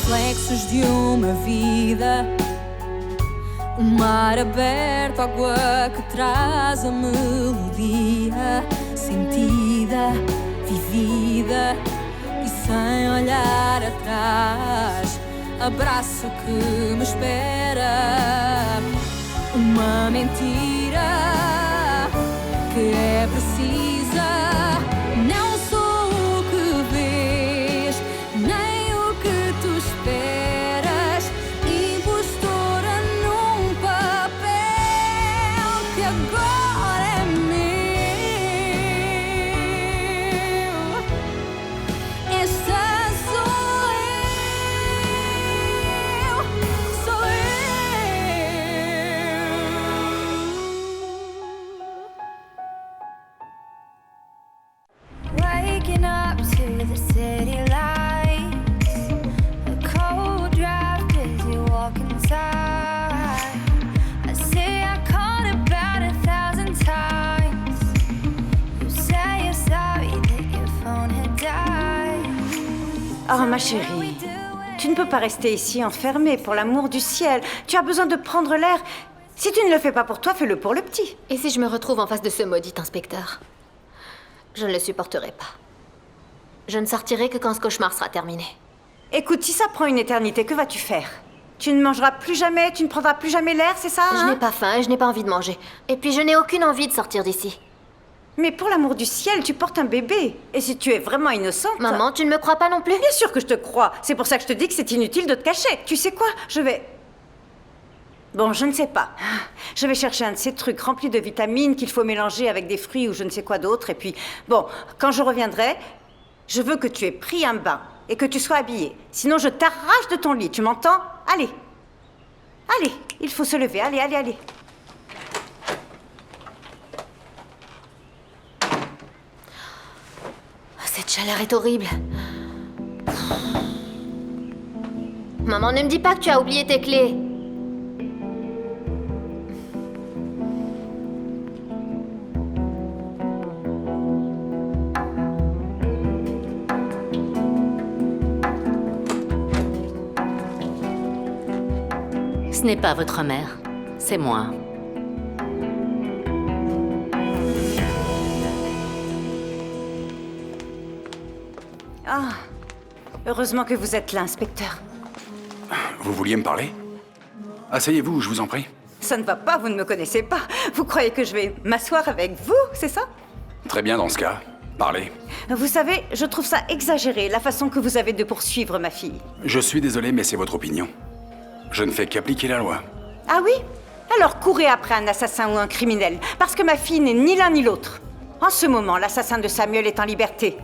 reflexos de uma vida. O mar aberto, água que traz a melodia sentida, vivida e sem olhar atrás. Abraço que me espera. Uma mentira que é precisa. Não sou o que vês, nem o que tu esperas. Impostora num papel que agora é meu. Esta sou eu, sou eu. Waking up to the city lights, a cold draft as you walk inside. I say I called about 1,000 times. You say you're sorry that your phone had died. Oh ma chérie, tu ne peux pas rester ici enfermée, pour l'amour du ciel. Tu as besoin de prendre l'air. Si tu ne le fais pas pour toi, fais-le pour le petit. Et si je me retrouve en face de ce maudit inspecteur? Je ne le supporterai pas. Je ne sortirai que quand ce cauchemar sera terminé. Écoute, si ça prend une éternité, que vas-tu faire? Tu ne mangeras plus jamais, tu ne prendras plus jamais l'air, c'est ça Je hein n'ai pas faim et je n'ai pas envie de manger. Et puis je n'ai aucune envie de sortir d'ici. Mais pour l'amour du ciel, tu portes un bébé. Et si tu es vraiment innocente... Maman, tu ne me crois pas non plus? Bien sûr que je te crois. C'est pour ça que je te dis que c'est inutile de te cacher. Tu sais quoi? Je vais... Bon, je ne sais pas. Je vais chercher un de ces trucs remplis de vitamines qu'il faut mélanger avec des fruits ou je ne sais quoi d'autre. Et puis, bon, quand je reviendrai, je veux que tu aies pris un bain et que tu sois habillée. Sinon, je t'arrache de ton lit. Tu m'entends? Allez. Allez, il faut se lever. Allez, allez, allez. Cette chaleur est horrible. Maman, ne me dis pas que tu as oublié tes clés. Ce n'est pas votre mère, c'est moi. Ah, heureusement que vous êtes là, inspecteur. Vous vouliez me parler? Asseyez-vous, je vous en prie. Ça ne va pas, vous ne me connaissez pas. Vous croyez que je vais m'asseoir avec vous, c'est ça? Très bien dans ce cas. Parlez. Vous savez, je trouve ça exagéré, la façon que vous avez de poursuivre ma fille. Je suis désolé, mais c'est votre opinion. Je ne fais qu'appliquer la loi. Ah oui? Alors courez après un assassin ou un criminel, parce que ma fille n'est ni l'un ni l'autre. En ce moment, l'assassin de Samuel est en liberté.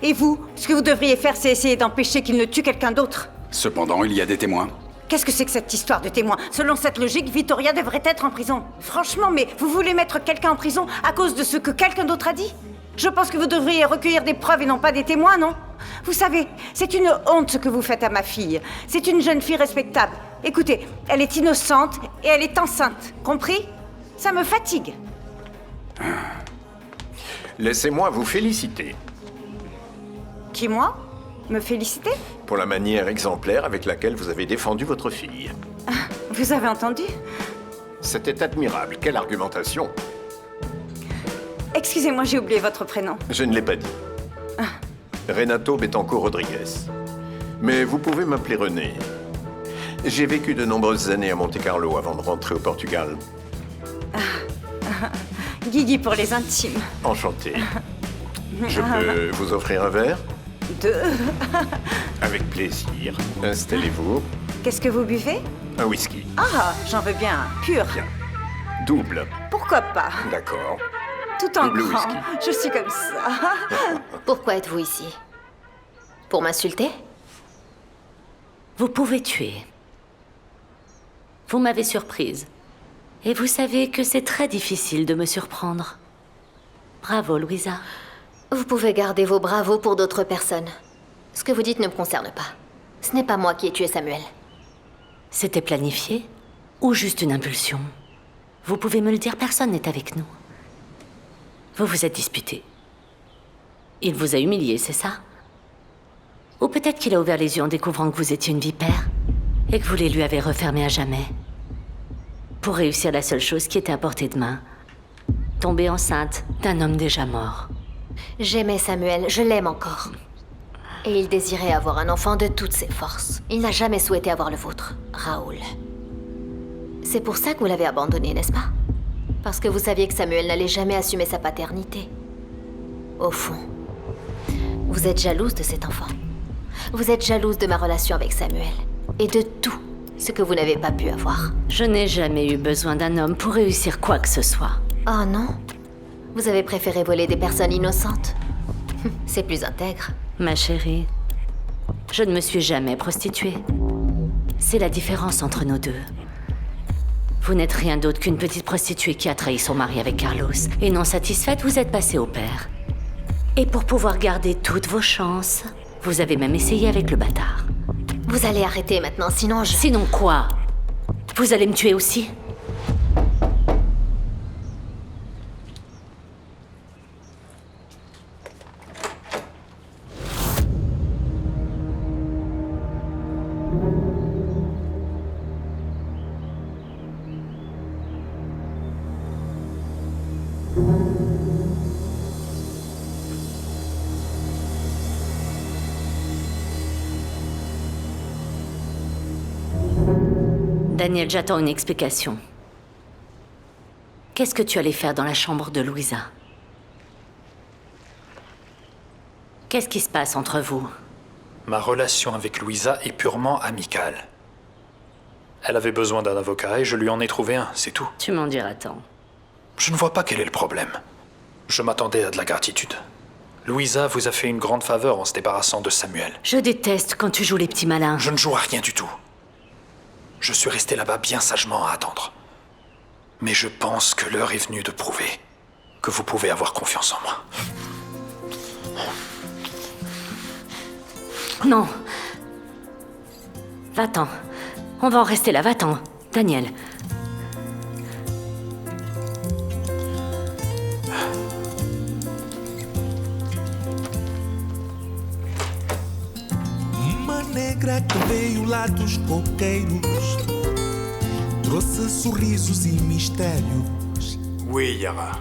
Et vous, ce que vous devriez faire, c'est essayer d'empêcher qu'il ne tue quelqu'un d'autre. Cependant, il y a des témoins. Qu'est-ce que c'est que cette histoire de témoin? Selon cette logique, Vittoria devrait être en prison. Franchement, mais vous voulez mettre quelqu'un en prison à cause de ce que quelqu'un d'autre a dit? Je pense que vous devriez recueillir des preuves et non pas des témoins, non? Vous savez, c'est une honte ce que vous faites à ma fille. C'est une jeune fille respectable. Écoutez, elle est innocente et elle est enceinte. Compris? Ça me fatigue. Laissez-moi vous féliciter Qui, moi? Me féliciter? pour la manière exemplaire avec laquelle vous avez défendu votre fille. Vous avez entendu? C'était admirable. Quelle argumentation! Excusez-moi, j'ai oublié votre prénom. Je ne l'ai pas dit. Renato Betancourt Rodriguez. Mais vous pouvez m'appeler René. J'ai vécu de nombreuses années à Monte-Carlo avant de rentrer au Portugal. Guigui pour les intimes. Enchanté. Je peux vous offrir un verre? Deux. Avec plaisir. Installez-vous. Qu'est-ce que vous buvez? Un whisky. Ah, j'en veux bien un, pur. Bien. Double. Pourquoi pas? D'accord. Tout en Double grand. whisky. Je suis comme ça. Pourquoi êtes-vous ici? Pour m'insulter? Vous pouvez tuer. Vous m'avez surprise. Et vous savez que c'est très difficile de me surprendre. Bravo, Louisa. Vous pouvez garder vos bravos pour d'autres personnes. Ce que vous dites ne me concerne pas. Ce n'est pas moi qui ai tué Samuel. C'était planifié ou juste une impulsion? Vous pouvez me le dire, personne n'est avec nous. Vous vous êtes disputé. Il vous a humilié, c'est ça? Ou peut-être qu'il a ouvert les yeux en découvrant que vous étiez une vipère et que vous les lui avez refermés à jamais. Pour réussir la seule chose qui était à portée de main. Tomber enceinte d'un homme déjà mort. J'aimais Samuel, je l'aime encore. Et il désirait avoir un enfant de toutes ses forces. Il n'a jamais souhaité avoir le vôtre, Raoul. C'est pour ça que vous l'avez abandonné, n'est-ce pas? Parce que vous saviez que Samuel n'allait jamais assumer sa paternité. Au fond, vous êtes jalouse de cet enfant. Vous êtes jalouse de ma relation avec Samuel. Et de tout ce que vous n'avez pas pu avoir. Je n'ai jamais eu besoin d'un homme pour réussir quoi que ce soit. Oh non? Vous avez préféré voler des personnes innocentes? C'est plus intègre. Ma chérie, je ne me suis jamais prostituée. C'est la différence entre nous deux. Vous n'êtes rien d'autre qu'une petite prostituée qui a trahi son mari avec Carlos. Et non satisfaite, vous êtes passée au père. Et pour pouvoir garder toutes vos chances, vous avez même essayé avec le bâtard. Vous allez arrêter maintenant, sinon je... Sinon quoi? Vous allez me tuer aussi? Daniel, j'attends une explication. Qu'est-ce que tu allais faire dans la chambre de Louisa? Qu'est-ce qui se passe entre vous? Ma relation avec Louisa est purement amicale. Elle avait besoin d'un avocat et je lui en ai trouvé un, c'est tout. Tu m'en diras tant. Je ne vois pas quel est le problème. Je m'attendais à de la gratitude. Louisa vous a fait une grande faveur en se débarrassant de Samuel. Je déteste quand tu joues les petits malins. Je ne joue à rien du tout. Je suis resté là-bas bien sagement à attendre. Mais je pense que l'heure est venue de prouver que vous pouvez avoir confiance en moi. Non. Va-t'en. On va en rester là, va-t'en. Daniel. Uma negra que veio lá dos coqueiros trouxe sorrisos e mistérios. Oui, Yara.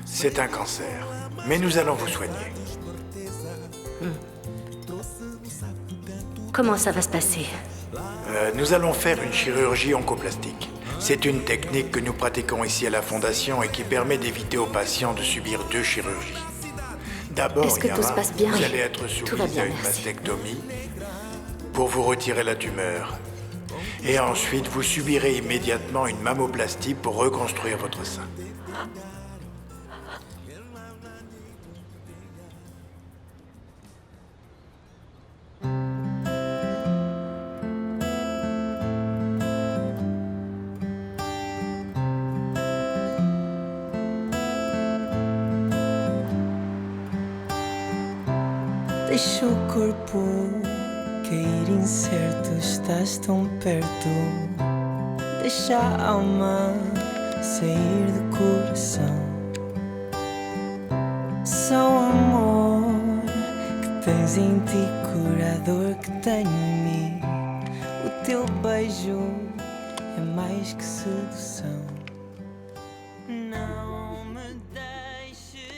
C'est un cancer. Mais nous allons vous soigner. Comment ça va se passer? Nous allons faire une chirurgie oncoplastique. C'est une technique que nous pratiquons ici à la Fondation et qui permet d'éviter aux patients de subir 2 chirurgies. D'abord, Est-ce que Yara, tout se passe bien? vous Oui. allez être Tout va soumise bien, à une merci. mastectomie pour vous retirer la tumeur. Et ensuite, vous subirez immédiatement une mammoplastie pour reconstruire votre sein. Deixa o corpo cair incerto, estás tão perto. Deixa a alma sair do coração. Só o amor que tens em ti cura a dor que tenho em mim. O teu beijo é mais que sedução. Não me deixes ir.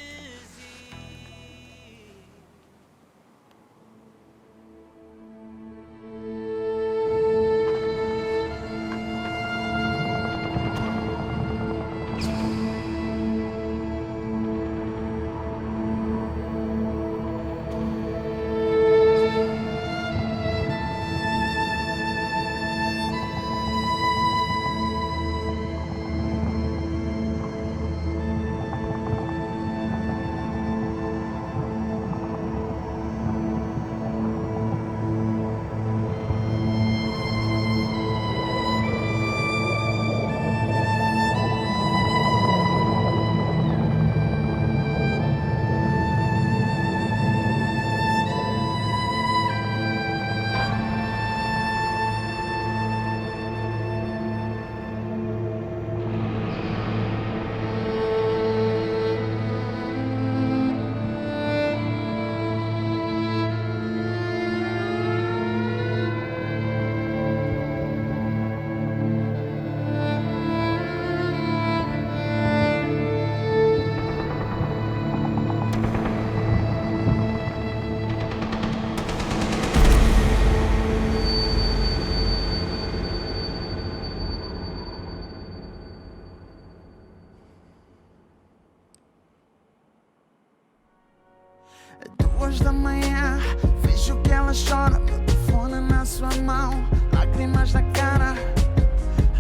longa. Vejo que ela chora, meu telefone na sua mão, lágrimas na cara.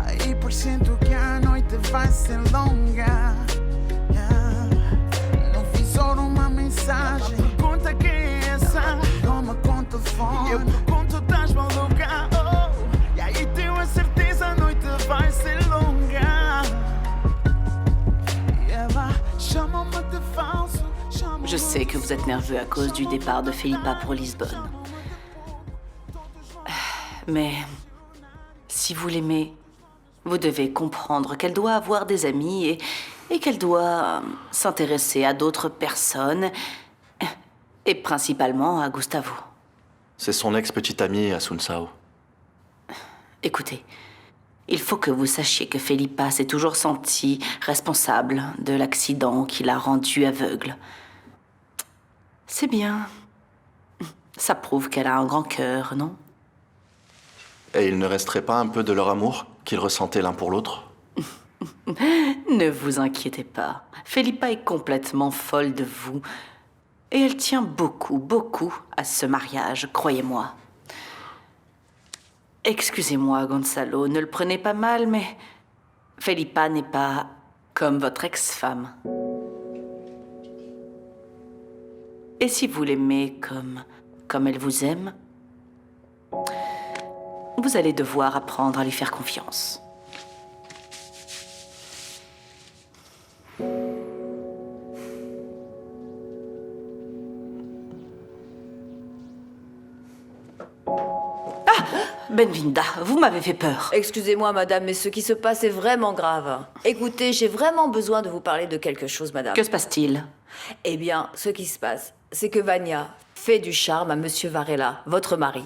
Aí pressento que a noite vai ser longa. No visor uma mensagem, pergunta quem é essa. Toma com o telefone, eu pergunto, estás maluca? Oh. E aí tenho a certeza, a noite vai ser longa. E ela chama-me de falso. Je sais que vous êtes nerveux à cause du départ de Felipa pour Lisbonne. Mais si vous l'aimez, vous devez comprendre qu'elle doit avoir des amis et qu'elle doit s'intéresser à d'autres personnes, et principalement à Gustavo. C'est son ex-petite amie, Asunsao. Écoutez, il faut que vous sachiez que Felipa s'est toujours sentie responsable de l'accident qui l'a rendue aveugle. C'est bien. Ça prouve qu'elle a un grand cœur, non? Et il ne resterait pas un peu de leur amour qu'ils ressentaient l'un pour l'autre? Ne vous inquiétez pas. Felipa est complètement folle de vous. Et elle tient beaucoup, beaucoup à ce mariage, croyez-moi. Excusez-moi, Gonzalo, ne le prenez pas mal, mais Felipa n'est pas comme votre ex-femme. Et si vous l'aimez comme elle vous aime, vous allez devoir apprendre à lui faire confiance. Benvinda, vous m'avez fait peur. Excusez-moi, madame, mais ce qui se passe est vraiment grave. Écoutez, j'ai vraiment besoin de vous parler de quelque chose, madame. Que se passe-t-il? Eh bien, ce qui se passe, c'est que Vania fait du charme à Monsieur Varela, votre mari.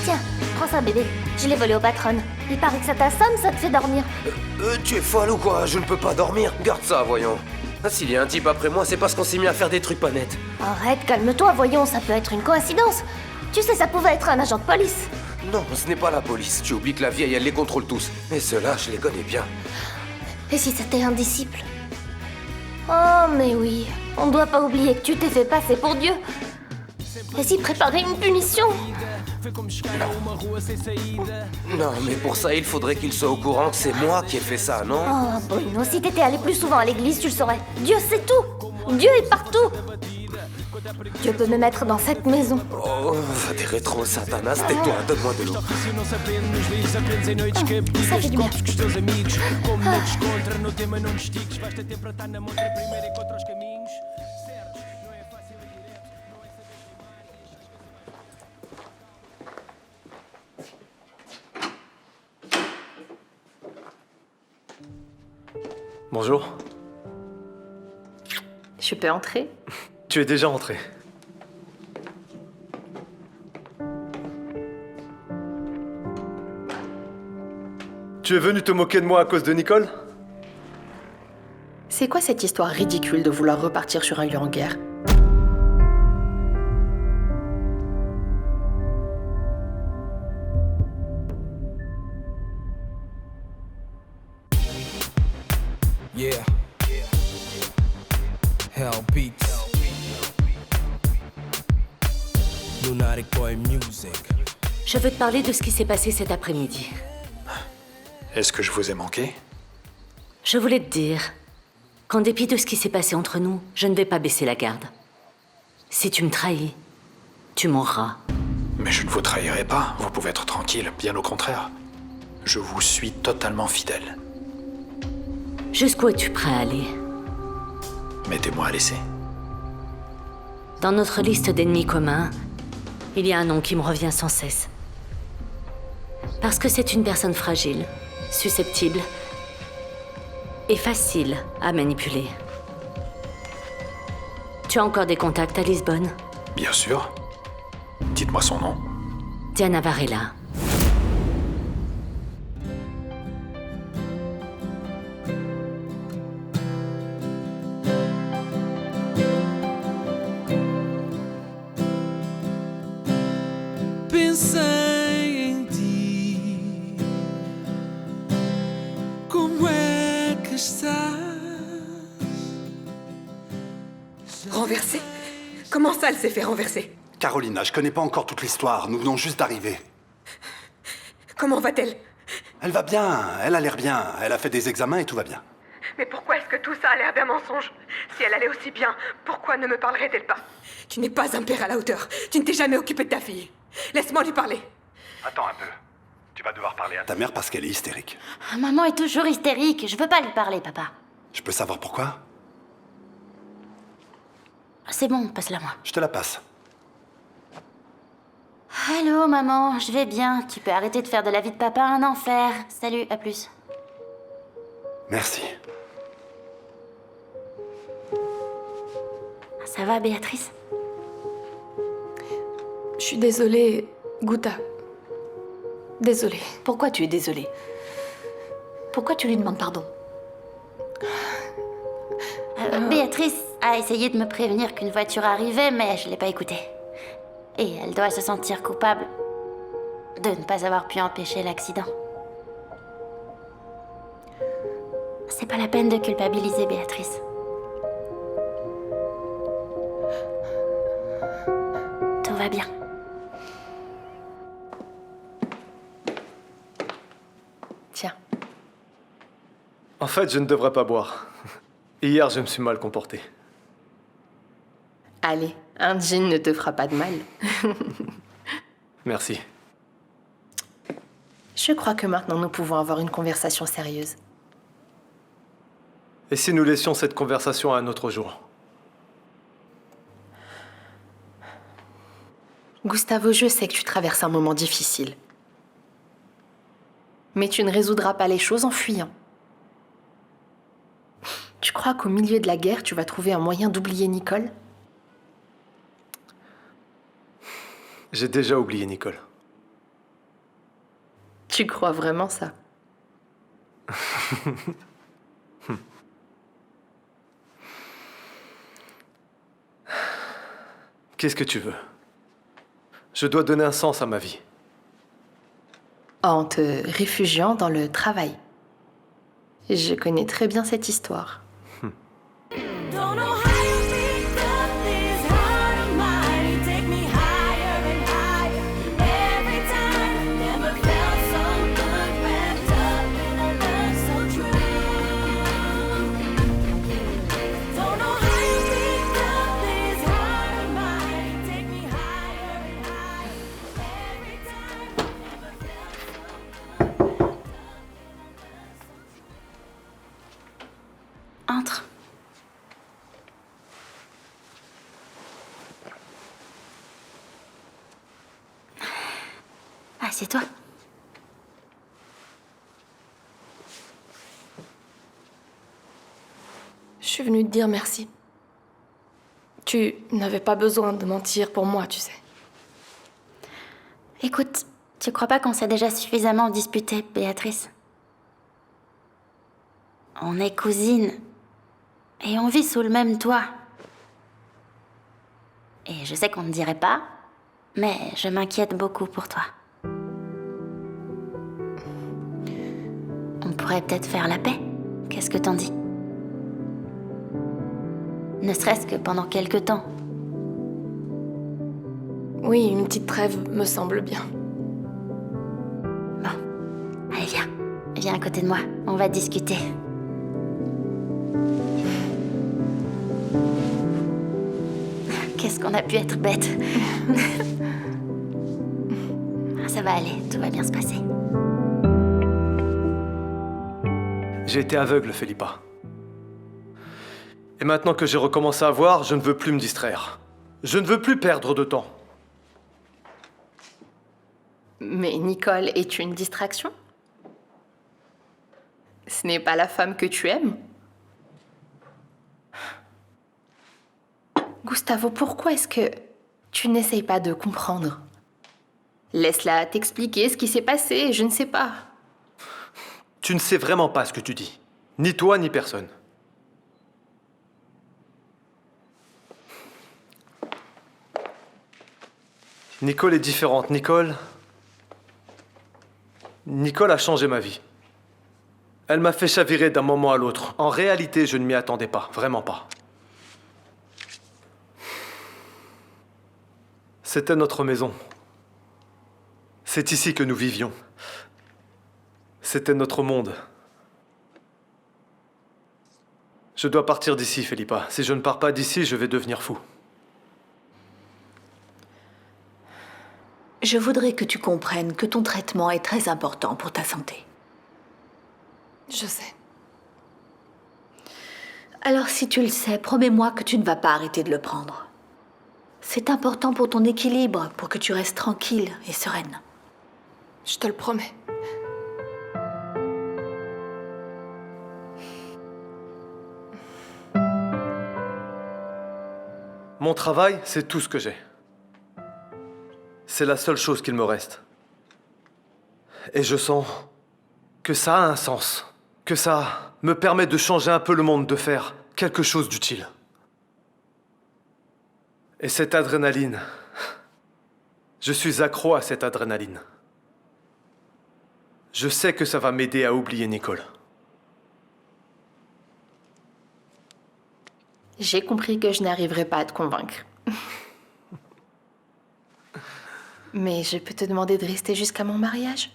Tiens, prends ça, bébé. Je l'ai volé aux patronnes. Il paraît que ça t'assomme, ça te fait dormir. Tu es folle ou quoi? Je ne peux pas dormir. Garde ça, voyons. Ah, s'il y a un type après moi, c'est parce qu'on s'est mis à faire des trucs pas nets. Arrête, calme-toi, voyons, ça peut être une coïncidence. Tu sais, ça pouvait être un agent de police. Non, ce n'est pas la police. Tu oublies que la vieille, elle les contrôle tous. Et ceux-là, je les connais bien. Et si c'était un disciple? Oh, mais oui, on doit pas oublier que tu t'es fait passer pour Dieu. Et s'il préparait une punition? Non, mais pour ça, il faudrait qu'il soit au courant que c'est moi qui ai fait ça, non? Oh, Bruno, si t'étais allé plus souvent à l'église, tu le saurais. Dieu sait tout. Dieu est partout. Dieu peut me mettre dans cette maison. Oh, va des rétro, Satanas, tais-toi, donne-moi de l'eau. Ça fait du bien. Bonjour. Je peux entrer? Tu es déjà entré. Tu es venu te moquer de moi à cause de Nicole? C'est quoi cette histoire ridicule de vouloir repartir sur un lieu en guerre? Yeah. Hell beats. Lunatic Boy Music. Je veux te parler de ce qui s'est passé cet après-midi. Est-ce que je vous ai manqué? Je voulais te dire qu'en dépit de ce qui s'est passé entre nous, je ne vais pas baisser la garde. Si tu me trahis, tu mourras. Mais je ne vous trahirai pas, vous pouvez être tranquille, bien au contraire. Je vous suis totalement fidèle. Jusqu'où es-tu prêt à aller? Mettez-moi à l'essai. Dans notre liste d'ennemis communs, il y a un nom qui me revient sans cesse. Parce que c'est une personne fragile, susceptible et facile à manipuler. Tu as encore des contacts à Lisbonne? Bien sûr. Dites-moi son nom. Diana Varela. Pensei em ti, como é que estás? Renversée? Comment ça, elle s'est fait renverser? Carolina, je connais pas encore toute l'histoire. Nous venons juste d'arriver. Comment va-t-elle? Elle va bien, elle a l'air bien. Elle a fait des examens et tout va bien. Mais pourquoi est-ce que tout ça a l'air d'un mensonge? Si elle allait aussi bien, pourquoi ne me parlerait-elle pas? Tu n'es pas un père à la hauteur. Tu ne t'es jamais occupé de ta fille. Laisse-moi lui parler. Attends un peu. Tu vas devoir parler à ta mère parce qu'elle est hystérique. Maman est toujours hystérique. Je veux pas lui parler, papa. Je peux savoir pourquoi? C'est bon, passe-la-moi. Je te la passe. Allô, maman, je vais bien. Tu peux arrêter de faire de la vie de papa un enfer. Salut, à plus. Merci. Ça va, Béatrice? Je suis désolée, Gouta. Désolée. Pourquoi tu es désolée? Pourquoi tu lui demandes pardon? Béatrice a essayé de me prévenir qu'une voiture arrivait, mais je l'ai pas écoutée. Et elle doit se sentir coupable de ne pas avoir pu empêcher l'accident. C'est pas la peine de culpabiliser Béatrice. Tout va bien. Tiens. En fait, je ne devrais pas boire. Hier, je me suis mal comporté. Allez, un gin ne te fera pas de mal. Merci. Je crois que maintenant nous pouvons avoir une conversation sérieuse. Et si nous laissions cette conversation à un autre jour? Gustavo, je sais que tu traverses un moment difficile. Mais tu ne résoudras pas les choses en fuyant. Tu crois qu'au milieu de la guerre, tu vas trouver un moyen d'oublier Nicole? J'ai déjà oublié Nicole. Tu crois vraiment ça? Qu'est-ce que tu veux? Je dois donner un sens à ma vie. En te réfugiant dans le travail. Je connais très bien cette histoire. Don't know how you picked up this heart of mine. You take me higher and higher every time. Never felt so good, wrapped up in a love so true. Don't know how you picked up this heart of mine. You take me higher and higher every time. Never felt so good, wrapped up in a love so true. Entre. Assieds-toi. Je suis venue te dire merci. Tu n'avais pas besoin de mentir pour moi, tu sais. Écoute, tu crois pas qu'on s'est déjà suffisamment disputé, Béatrice? On est cousines. Et on vit sous le même toit. Et je sais qu'on ne dirait pas, mais je m'inquiète beaucoup pour toi. On pourrait peut-être faire la paix. Qu'est-ce que t'en dis? Ne serait-ce que pendant quelque temps. Oui, une petite trêve me semble bien. Bon, allez viens. Viens à côté de moi, on va discuter. Qu'est-ce qu'on a pu être bête. Ça va aller, tout va bien se passer. J'ai été aveugle, Felipa. Et maintenant que j'ai recommencé à voir, je ne veux plus me distraire. Je ne veux plus perdre de temps. Mais Nicole est une distraction? Ce n'est pas la femme que tu aimes? Gustavo, pourquoi est-ce que tu n'essayes pas de comprendre? Laisse-la t'expliquer ce qui s'est passé, je ne sais pas. Tu ne sais vraiment pas ce que tu dis. Ni toi, ni personne. Nicole est différente. Nicole a changé ma vie. Elle m'a fait chavirer d'un moment à l'autre. En réalité, je ne m'y attendais pas. Vraiment pas. C'était notre maison. C'est ici que nous vivions. C'était notre monde. Je dois partir d'ici, Philippa. Si je ne pars pas d'ici, je vais devenir fou. Je voudrais que tu comprennes que ton traitement est très important pour ta santé. Je sais. Alors si tu le sais, promets-moi que tu ne vas pas arrêter de le prendre. C'est important pour ton équilibre, pour que tu restes tranquille et sereine. Je te le promets. Mon travail, c'est tout ce que j'ai. C'est la seule chose qu'il me reste. Et je sens que ça a un sens, que ça me permet de changer un peu le monde, de faire quelque chose d'utile. Et cette adrénaline, je suis accro à cette adrénaline. Je sais que ça va m'aider à oublier Nicole. J'ai compris que je n'arriverai pas à te convaincre. Mais je peux te demander de rester jusqu'à mon mariage?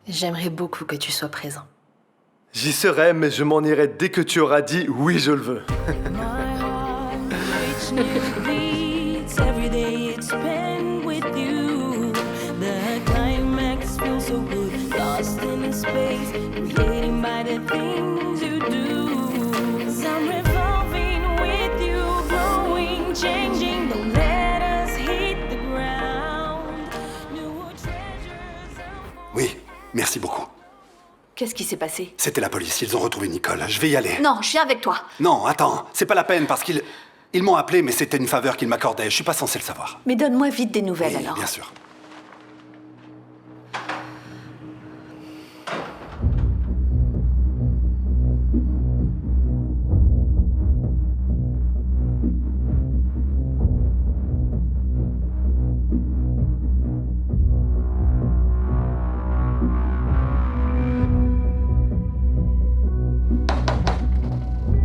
J'aimerais beaucoup que tu sois présent. J'y serai, mais je m'en irai dès que tu auras dit « oui, je le veux ». Every day it's spent with you. The climax feels so good, lost in space, created by the things you do. 'Cause I'm revolving with you, growing, changing. Don't let us hit the ground. New treasures. Oui, merci beaucoup. Qu'est-ce qui s'est passé? C'était la police, ils ont retrouvé Nicole. Je vais y aller. Non, je viens avec toi. Non, attends, c'est pas la peine parce qu'ils... Ils m'ont appelé, mais c'était une faveur qu'ils m'accordaient. Je suis pas censé le savoir. Mais donne-moi vite des nouvelles Oui, alors. bien sûr.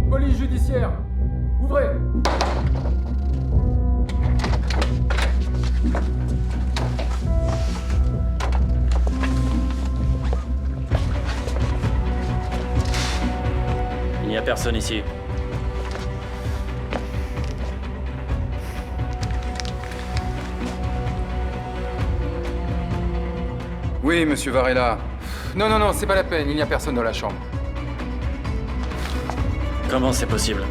Police judiciaire, ouvrez. Il n'y a personne ici. Oui, monsieur Varela. Non, c'est pas la peine, il n'y a personne dans la chambre. Comment c'est possible?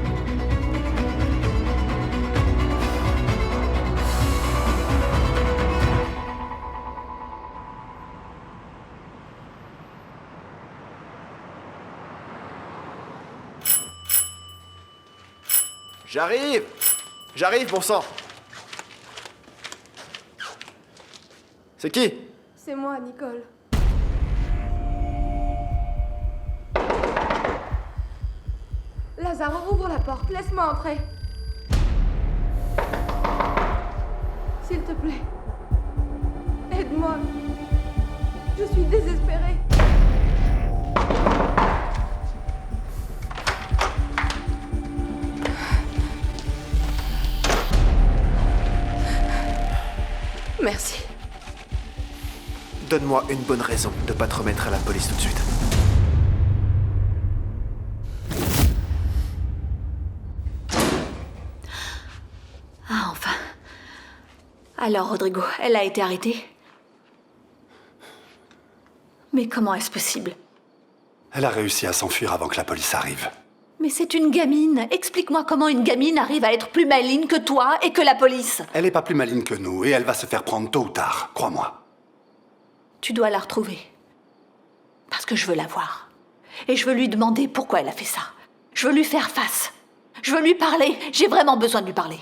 J'arrive! J'arrive, bon sang! C'est qui? C'est moi, Nicole. Lazare, ouvre la porte, laisse-moi entrer. S'il te plaît. Aide-moi. Je suis désespérée. Merci. Donne-moi une bonne raison de pas te remettre à la police tout de suite. Ah, enfin. Alors, Rodrigo, elle a été arrêtée? Mais comment est-ce possible? Elle a réussi à s'enfuir avant que la police arrive. Mais c'est une gamine. Explique-moi comment une gamine arrive à être plus maligne que toi et que la police. Elle est pas plus maligne que nous et elle va se faire prendre tôt ou tard, crois-moi. Tu dois la retrouver. Parce que je veux la voir. Et je veux lui demander pourquoi elle a fait ça. Je veux lui faire face. Je veux lui parler. J'ai vraiment besoin de lui parler.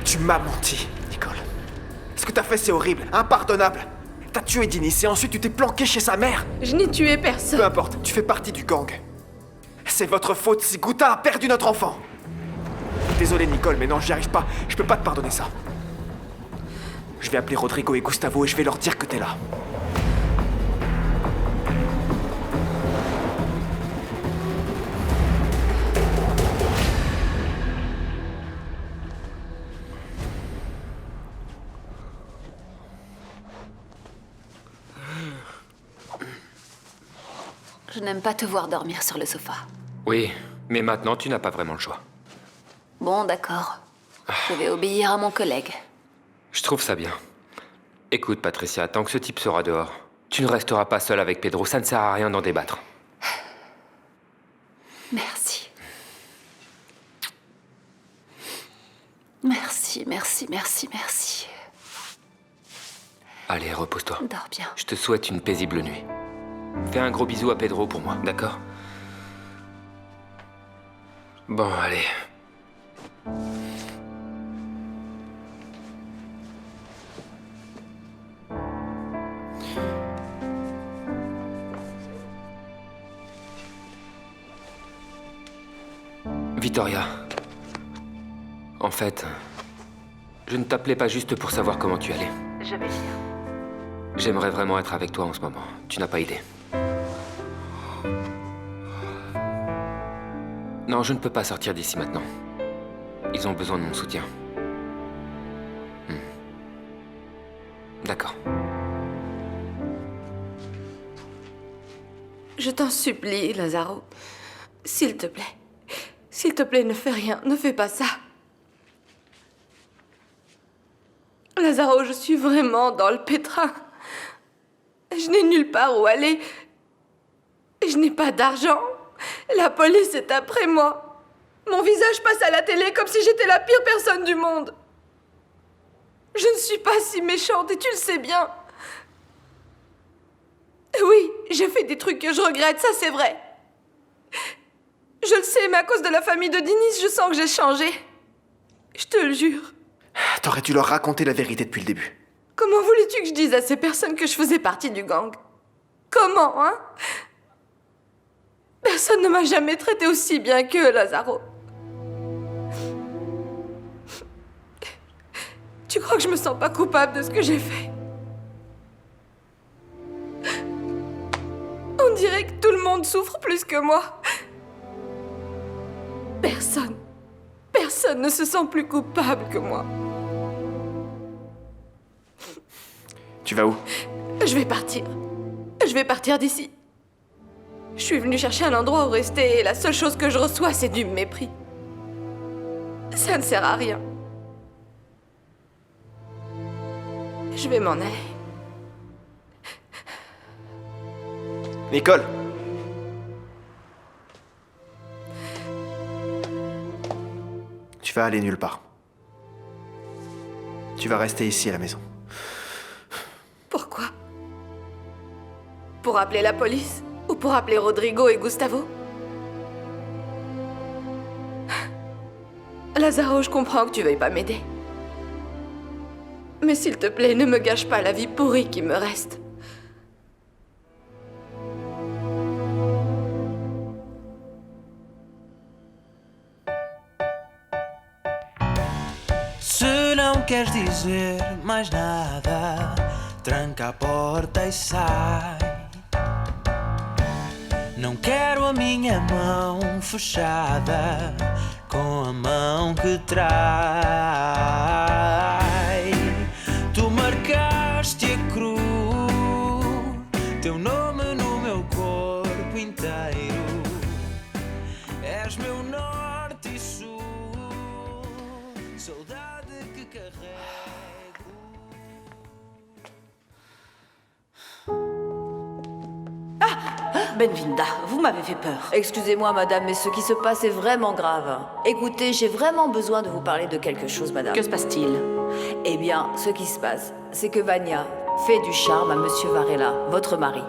Tu m'as menti, Nicole. Ce que t'as fait, c'est horrible, impardonnable. T'as tué Dennis et ensuite tu t'es planqué chez sa mère. Je n'ai tué personne. Peu importe, tu fais partie du gang. C'est votre faute si Guta a perdu notre enfant. Désolé, Nicole, mais non, j'y arrive pas. Je peux pas te pardonner ça. Je vais appeler Rodrigo et Gustavo et je vais leur dire que t'es là. Je n'aime pas te voir dormir sur le sofa. Oui, mais maintenant tu n'as pas vraiment le choix. Bon, d'accord. Je vais obéir à mon collègue. Je trouve ça bien. Écoute, Patricia, tant que ce type sera dehors, tu ne resteras pas seule avec Pedro, ça ne sert à rien d'en débattre. Merci. Merci, merci, merci, merci. Allez, repose-toi. Dors bien. Je te souhaite une paisible nuit. Fais un gros bisou à Pedro pour moi, d'accord? Bon, allez. Victoria. En fait, je ne t'appelais pas juste pour savoir comment tu allais. Je vais bien. J'aimerais vraiment être avec toi en ce moment. Tu n'as pas idée. Non, je ne peux pas sortir d'ici maintenant. Ils ont besoin de mon soutien. D'accord. Je t'en supplie, Lazaro. S'il te plaît. S'il te plaît, ne fais rien. Ne fais pas ça. Lazaro, je suis vraiment dans le pétrin. Je n'ai nulle part où aller. Je n'ai pas d'argent. La police est après moi. Mon visage passe à la télé comme si j'étais la pire personne du monde. Je ne suis pas si méchante et tu le sais bien. Oui, j'ai fait des trucs que je regrette, ça c'est vrai. Je le sais, mais à cause de la famille de Denise, je sens que j'ai changé. Je te le jure. T'aurais dû leur raconter la vérité depuis le début. Comment voulais-tu que je dise à ces personnes que je faisais partie du gang? Comment, hein? Personne ne m'a jamais traité aussi bien qu'eux, Lazaro. Tu crois que je me sens pas coupable de ce que j'ai fait? On dirait que tout le monde souffre plus que moi. Personne ne se sent plus coupable que moi. Tu vas où? Je vais partir. Je vais partir d'ici. Je suis venue chercher un endroit où rester et la seule chose que je reçois, c'est du mépris. Ça ne sert à rien. Je vais m'en aller. Nicole! Tu vas aller nulle part. Tu vas rester ici à la maison. Pourquoi? Pour appeler la police? Ou pour appeler Rodrigo et Gustavo? Lazaro, je comprends que tu veuilles pas m'aider. Mais s'il te plaît, ne me gâche pas la vie pourrie qui me reste. Se não queres dizer mais nada, tranca a porta e sai. Não quero a minha mão fechada com a mão que trai. Tu marcaste a cruz, teu nome no meu corpo inteiro. És meu norte e sul, saudade que carrego. Benvinda, vous m'avez fait peur. Excusez-moi, madame, mais ce qui se passe est vraiment grave. Écoutez, j'ai vraiment besoin de vous parler de quelque chose, madame. Que se passe-t-il? Eh bien, ce qui se passe, c'est que Vania fait du charme à Monsieur Varela, votre mari.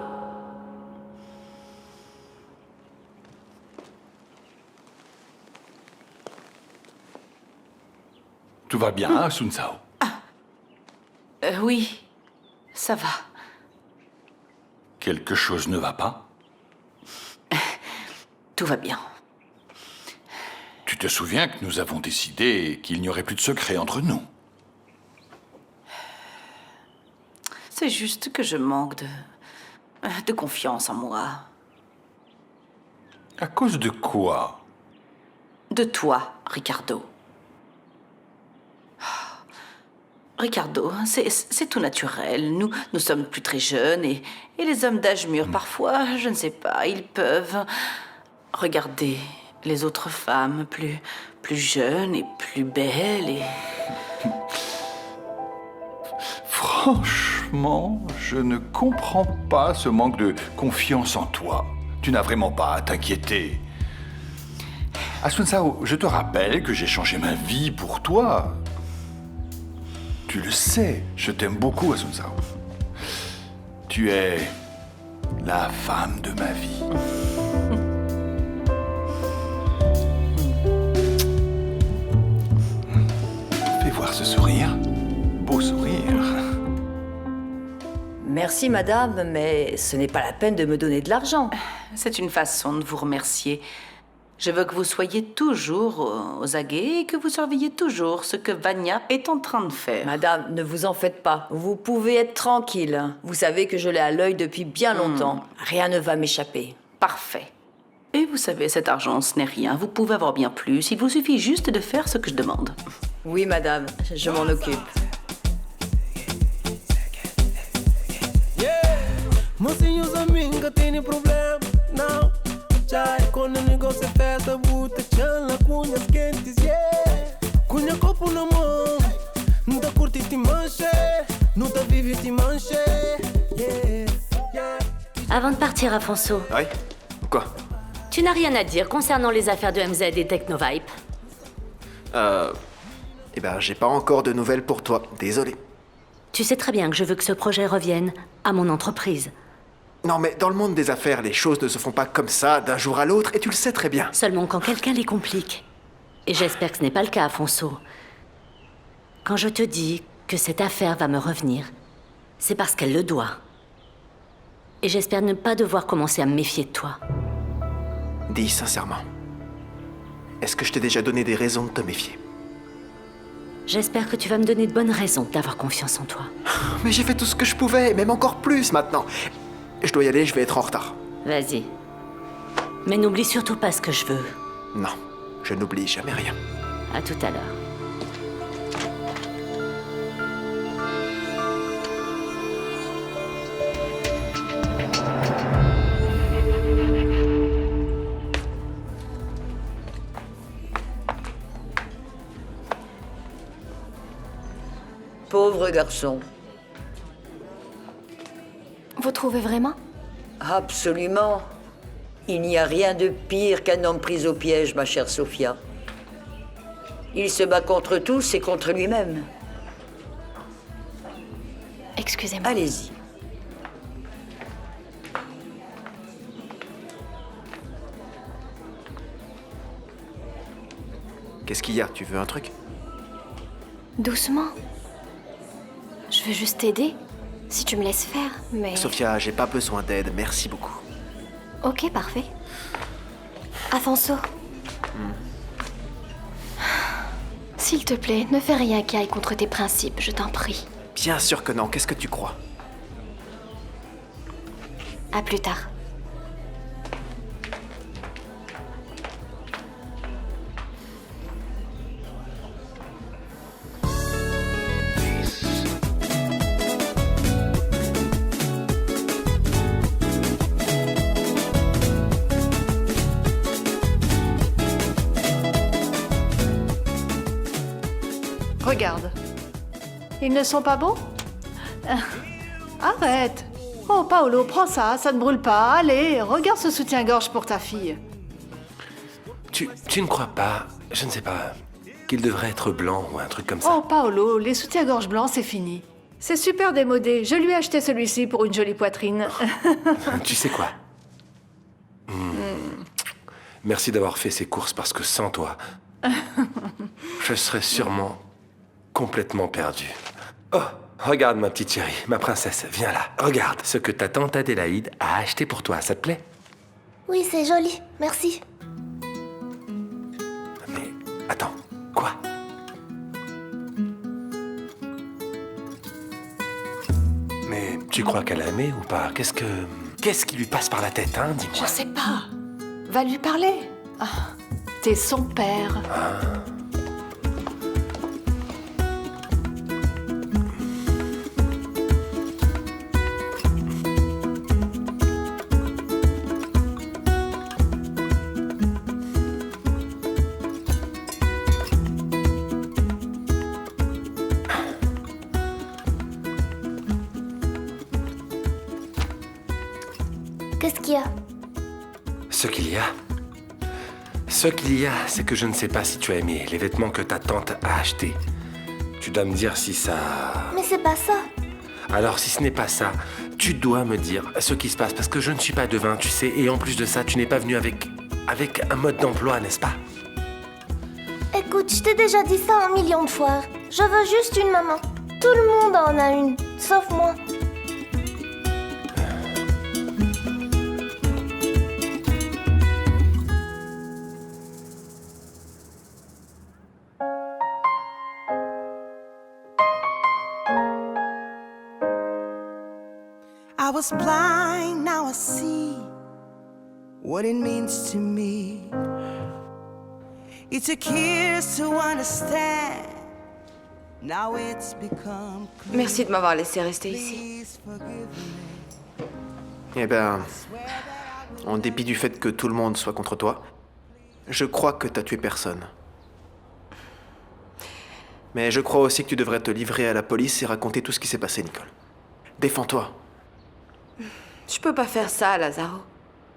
Tout va bien, hein, Sun Sao? Oui, ça va. Quelque chose ne va pas? Tout va bien. Tu te souviens que nous avons décidé qu'il n'y aurait plus de secret entre nous? C'est juste que je manque de confiance en moi. À cause de quoi? De toi, Ricardo. Ricardo, c'est tout naturel. Nous sommes plus très jeunes et les hommes d'âge mûr, parfois, je ne sais pas, ils peuvent regarder les autres femmes plus jeunes et plus belles et... Franchement, je ne comprends pas ce manque de confiance en toi. Tu n'as vraiment pas à t'inquiéter. Asun Sao, je te rappelle que j'ai changé ma vie pour toi. Tu le sais, je t'aime beaucoup, Asun Sao. Tu es la femme de ma vie. Fais voir ce sourire. Beau sourire. Merci, madame, mais ce n'est pas la peine de me donner de l'argent. C'est une façon de vous remercier. Je veux que vous soyez toujours aux aguets et que vous surveillez toujours ce que Vania est en train de faire. Madame, ne vous en faites pas. Vous pouvez être tranquille. Vous savez que je l'ai à l'œil depuis bien longtemps. Rien ne va m'échapper. Parfait. Et vous savez, cet argent, ce n'est rien. Vous pouvez avoir bien plus. Il vous suffit juste de faire ce que je demande. Oui, madame, je m'en occupe. Mocinhos amiga tem problema, não. Já quando o negócio é festa, buta chala, cunhas quentes, yeah. Cunha copo na mão, não tá curti te manche, não tá vive te manche, yeah, yeah. Avant de partir, Afonso. Oui? Quoi? Tu n'as rien à dire concernant les affaires de MZ et Technovibe? Eh ben, j'ai pas encore de nouvelles pour toi. Désolé. Tu sais très bien que je veux que ce projet revienne à mon entreprise. Non, mais dans le monde des affaires, les choses ne se font pas comme ça, d'un jour à l'autre, et tu le sais très bien. Seulement quand quelqu'un les complique. Et j'espère que ce n'est pas le cas, Afonso. Quand je te dis que cette affaire va me revenir, c'est parce qu'elle le doit. Et j'espère ne pas devoir commencer à me méfier de toi. Dis sincèrement. Est-ce que je t'ai déjà donné des raisons de te méfier? J'espère que tu vas me donner de bonnes raisons d'avoir confiance en toi. Mais j'ai fait tout ce que je pouvais, même encore plus maintenant. Je dois y aller, je vais être en retard. Vas-y. Mais n'oublie surtout pas ce que je veux. Non, je n'oublie jamais rien. À tout à l'heure. Pauvre garçon. Vous trouvez vraiment? Absolument. Il n'y a rien de pire qu'un homme pris au piège, ma chère Sophia. Il se bat contre tous et contre lui-même. Excusez-moi. Allez-y. Qu'est-ce qu'il y a? Tu veux un truc? Doucement. Je veux juste t'aider, si tu me laisses faire, mais... Sophia, j'ai pas besoin d'aide, merci beaucoup. Ok, parfait. Afonso. S'il te plaît, ne fais rien qui aille contre tes principes, je t'en prie. Bien sûr que non, qu'est-ce que tu crois? À plus tard. Regarde. Ils ne sont pas bons? Arrête. Oh, Paolo, prends ça, ça ne brûle pas. Allez, regarde ce soutien-gorge pour ta fille. Tu ne crois pas, je ne sais pas, qu'il devrait être blanc ou un truc comme ça? Oh, Paolo, les soutiens-gorge blancs, c'est fini. C'est super démodé. Je lui ai acheté celui-ci pour une jolie poitrine. Tu sais quoi? Merci d'avoir fait ces courses parce que sans toi, je serais sûrement complètement perdu. Oh, regarde ma petite chérie, ma princesse, viens là. Regarde ce que ta tante Adélaïde a acheté pour toi, ça te plaît? Oui, c'est joli, merci. Mais attends, quoi? Mais tu crois qu'elle a aimé ou pas? Qu'est-ce qui lui passe par la tête, hein? Dis-moi. Je sais pas. Va lui parler. Ah, t'es son père. Qu'est-ce qu'il y a? Ce qu'il y a, c'est que je ne sais pas si tu as aimé les vêtements que ta tante a achetés. Tu dois me dire si ça... Mais c'est pas ça. Alors si ce n'est pas ça, tu dois me dire ce qui se passe, parce que je ne suis pas devin, tu sais, et en plus de ça, tu n'es pas venu avec un mode d'emploi, n'est-ce pas? Écoute, je t'ai déjà dit ça 1 million de fois. Je veux juste une maman. Tout le monde en a une, sauf moi. I was blind, now I see what it means to me. It took years to understand. Now it's become clear. Merci de m'avoir laissé rester ici. Eh ben, en dépit du fait que tout le monde soit contre toi, je crois que t'as tué personne. Mais je crois aussi que tu devrais te livrer à la police et raconter tout ce qui s'est passé, Nicole. Défends-toi. Je peux pas faire ça, Lazaro.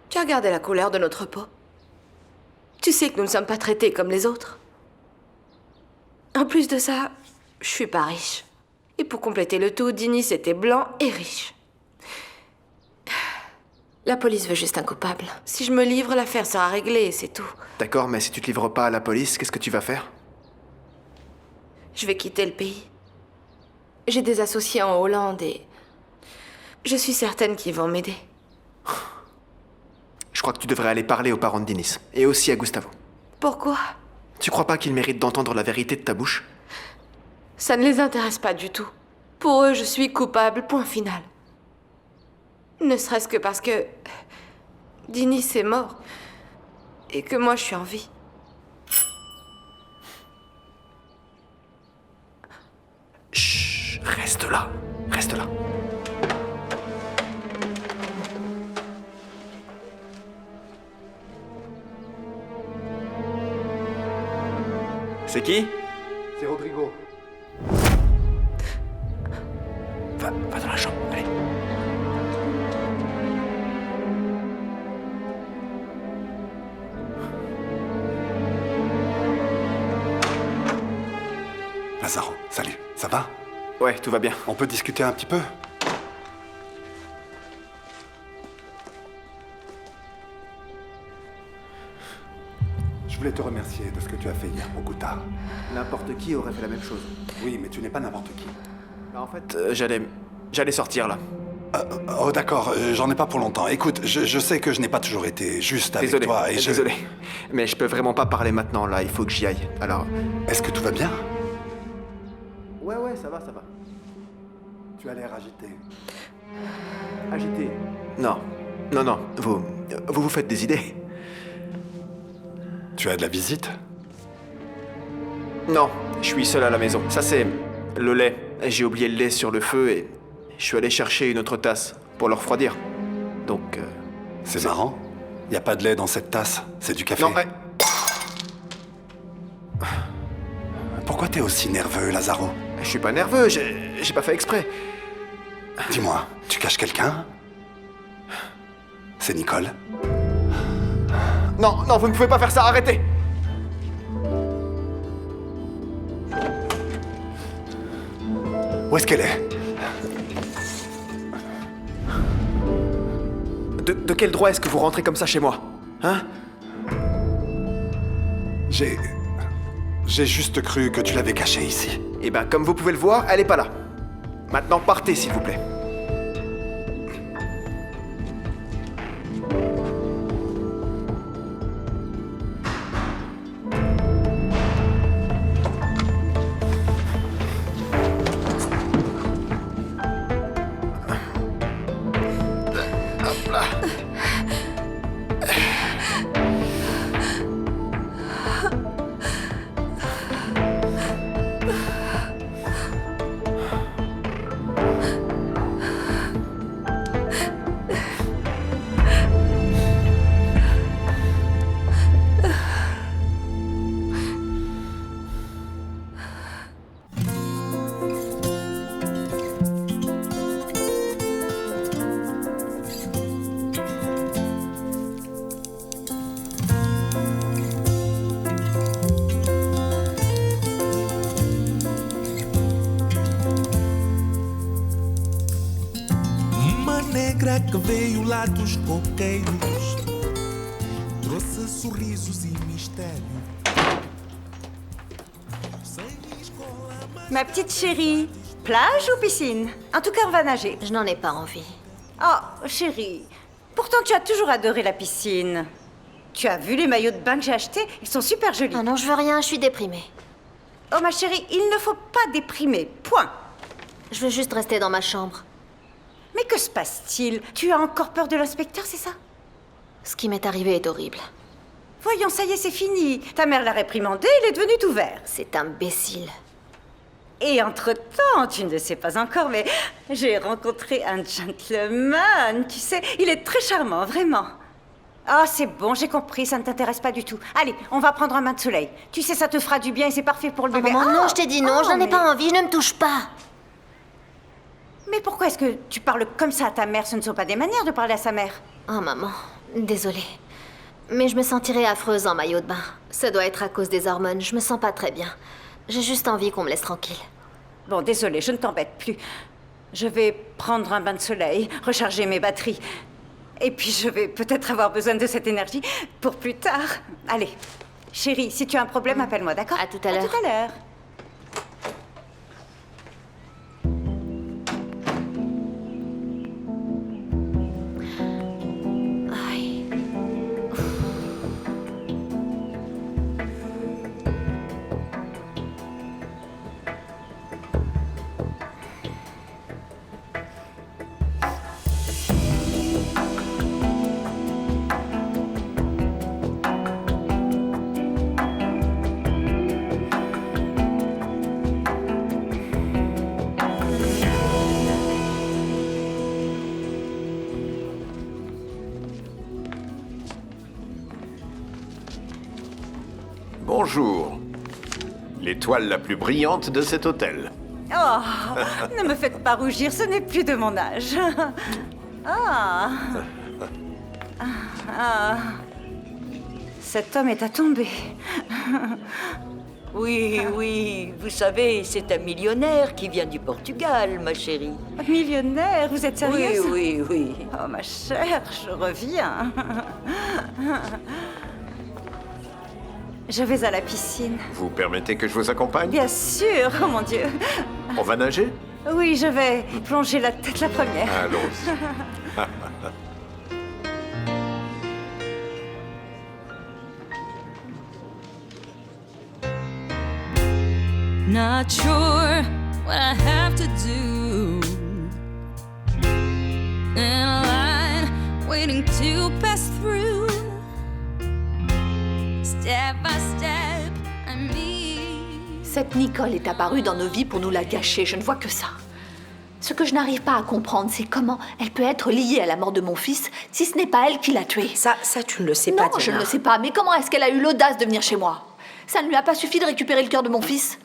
Tu as regardé la couleur de notre peau. Tu sais que nous ne sommes pas traités comme les autres. En plus de ça, je suis pas riche. Et pour compléter le tout, Dinis était blanc et riche. La police veut juste un coupable. Si je me livre, l'affaire sera réglée et c'est tout. D'accord, mais si tu te livres pas à la police, qu'est-ce que tu vas faire? Je vais quitter le pays. J'ai des associés en Hollande et... je suis certaine qu'ils vont m'aider. Je crois que tu devrais aller parler aux parents de Dinis, et aussi à Gustavo. Pourquoi? Tu crois pas qu'ils méritent d'entendre la vérité de ta bouche? Ça ne les intéresse pas du tout. Pour eux, je suis coupable, point final. Ne serait-ce que parce que... Dinis est mort. Et que moi, je suis en vie. Chut, reste là. Reste là. C'est qui? C'est Rodrigo. Va dans la chambre, allez. Lazaro, salut, ça va? Ouais, tout va bien. On peut discuter un petit peu? Je voulais te remercier de ce que tu as fait hier, beaucoup tard. N'importe qui aurait fait la même chose. Oui, mais tu n'es pas n'importe qui. En fait, j'allais sortir là. Oh d'accord, j'en ai pas pour longtemps. Écoute, je sais que je n'ai pas toujours été juste avec Désolé, toi et désolé. Mais je peux vraiment pas parler maintenant là, il faut que j'y aille. Alors... Est-ce que tout va bien? Ouais, ça va. Tu as l'air agité. Agité? Non, vous faites des idées. Tu as de la visite? Non, je suis seul à la maison. Ça c'est le lait. J'ai oublié le lait sur le feu et je suis allé chercher une autre tasse pour le refroidir. Donc... c'est marrant. Y a pas de lait dans cette tasse, c'est du café. Non, Pourquoi t'es aussi nerveux, Lazaro? Je suis pas nerveux, j'ai pas fait exprès. Dis-moi, tu caches quelqu'un? C'est Nicole? Non, vous ne pouvez pas faire ça, arrêtez! Où est-ce qu'elle est? De quel droit est-ce que vous rentrez comme ça chez moi? Hein? J'ai juste cru que tu l'avais cachée ici. Eh ben, comme vous pouvez le voir, elle est pas là. Maintenant, partez, s'il vous plaît. crack veio lá dos coqueiros, trouxe sorrisos e mistério. Ma petite chérie, plage ou piscine? En tout cas, on va nager. Je n'en ai pas envie. Oh, chérie, pourtant tu as toujours adoré la piscine. Tu as vu les maillots de bain que j'ai achetés? Ils sont super jolis. Ah non, je veux rien, je suis déprimée. Oh ma chérie, il ne faut pas déprimer, point. Je veux juste rester dans ma chambre. Mais que se passe-t-il? Tu as encore peur de l'inspecteur, c'est ça? Ce qui m'est arrivé est horrible. Voyons, ça y est, c'est fini. Ta mère l'a réprimandé, il est devenu tout vert. C'est imbécile. Et entre-temps, tu ne le sais pas encore, mais j'ai rencontré un gentleman, tu sais, il est très charmant, vraiment. Oh, c'est bon, j'ai compris, ça ne t'intéresse pas du tout. Allez, on va prendre un bain de soleil. Tu sais, ça te fera du bien et c'est parfait pour le bébé. Maman, non, je t'ai dit non, je n'en ai pas envie, ne me touche pas. Mais pourquoi est-ce que tu parles comme ça à ta mère? Ce ne sont pas des manières de parler à sa mère. Oh, maman, désolée. Mais je me sentirais affreuse en maillot de bain. Ça doit être à cause des hormones, je me sens pas très bien. J'ai juste envie qu'on me laisse tranquille. Bon, désolée, je ne t'embête plus. Je vais prendre un bain de soleil, recharger mes batteries. Et puis je vais peut-être avoir besoin de cette énergie pour plus tard. Allez, chérie, si tu as un problème, appelle-moi, d'accord? À tout à l'heure. À tout à l'heure. Bonjour. L'étoile la plus brillante de cet hôtel. Oh, ne me faites pas rougir, ce n'est plus de mon âge. Ah. Ah. Cet homme est à tomber. Oui, oui, vous savez, c'est un millionnaire qui vient du Portugal, ma chérie. Millionnaire, vous êtes sérieuse? Oui, oui, oui. Oh, ma chère, je reviens. Je vais à la piscine. Vous permettez que je vous accompagne? Bien sûr, oh mon Dieu. On va nager? Oui, je vais plonger la tête la première. Allons-y. Not sure what I have to do. In a line waiting to pass through. Step by step, I meet. Cette Nicole est apparue dans nos vies pour nous la gâcher, je ne vois que ça. Ce que je n'arrive pas à comprendre, c'est comment elle peut être liée à la mort de mon fils si ce n'est pas elle qui l'a tué. Ça, tu ne le sais pas, Non, je ne le sais pas, mais comment est-ce qu'elle a eu l'audace de venir chez moi? Ça ne lui a pas suffi de récupérer le cœur de mon fils?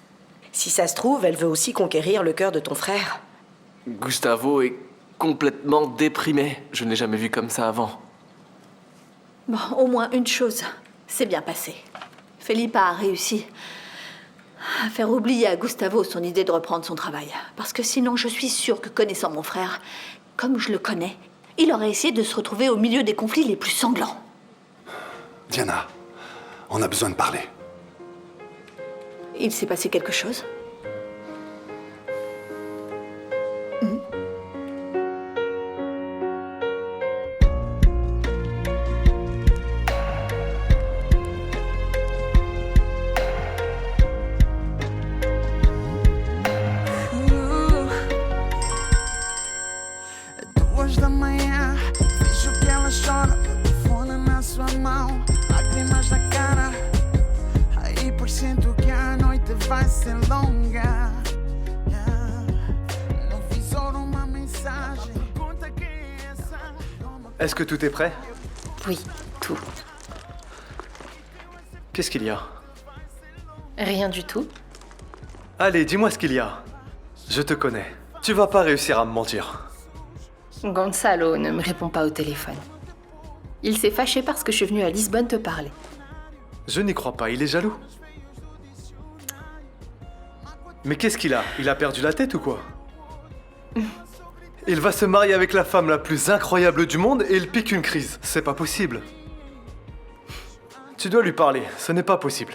Si ça se trouve, elle veut aussi conquérir le cœur de ton frère. Gustavo est complètement déprimé. Je ne l'ai jamais vu comme ça avant. Bon, au moins une chose, c'est bien passé. Philippa a réussi à faire oublier à Gustavo son idée de reprendre son travail. Parce que sinon, je suis sûre que connaissant mon frère, comme je le connais, il aurait essayé de se retrouver au milieu des conflits les plus sanglants. Diana, on a besoin de parler. Il s'est passé quelque chose? Duas da manhã, vejo que ela chora, meu telefone na sua mão, lágrimas na cara. Aí por cento que a noite vai ser longa. No visor uma mensagem, pergunta quem é essa. Est-ce que tout est prêt? Oui, tout. Qu'est-ce qu'il y a? Rien du tout. Allez, dis-moi ce qu'il y a. Je te connais. Tu vas pas réussir à me mentir. Gonzalo ne me répond pas au téléphone. Il s'est fâché parce que je suis venue à Lisbonne te parler. Je n'y crois pas, il est jaloux. Mais qu'est-ce qu'il a? Il a perdu la tête ou quoi? Il va se marier avec la femme la plus incroyable du monde et il pique une crise. C'est pas possible. Tu dois lui parler, ce n'est pas possible.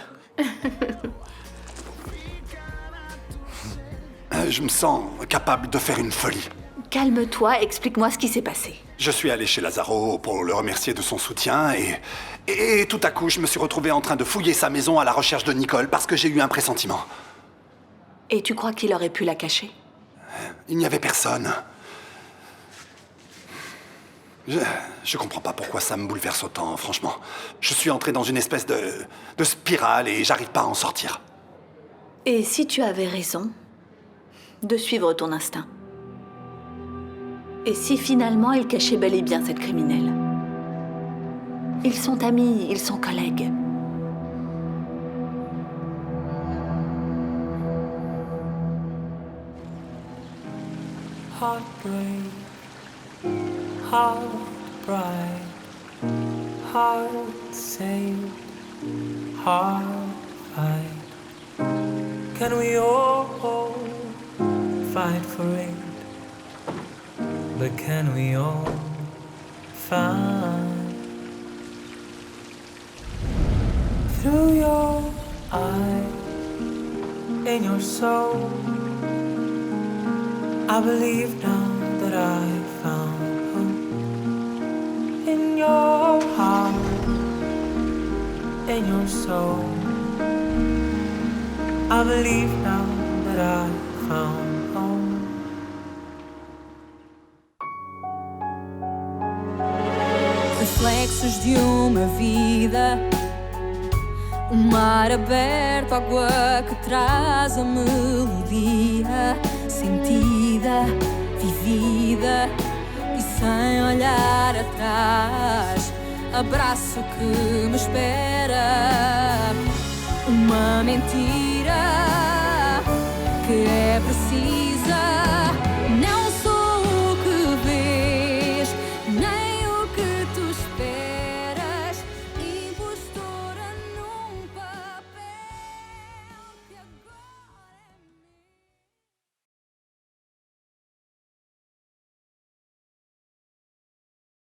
Je me sens capable de faire une folie. Calme-toi, explique-moi ce qui s'est passé. Je suis allé chez Lazaro pour le remercier de son soutien et tout à coup, je me suis retrouvé en train de fouiller sa maison à la recherche de Nicole parce que j'ai eu un pressentiment. Et tu crois qu'il aurait pu la cacher? Il n'y avait personne. Je comprends pas pourquoi ça me bouleverse autant, franchement. Je suis entré dans une espèce de spirale et j'arrive pas à en sortir. Et si tu avais raison de suivre ton instinct? Et si finalement elle cachait bel et bien cette criminelle? Ils sont amis, ils sont collègues. Heartbreak, heart bright, heart saved, heart fight. Can we all fight for it? But can we all find through your eyes, in your soul? I believe now that I found hope in your heart, in your soul. I believe now that I found home. Reflexos de uma vida, mar aberto, água que traz a melodia, sentida, vivida e sem olhar atrás. Abraço que me espera, uma mentira que é preciso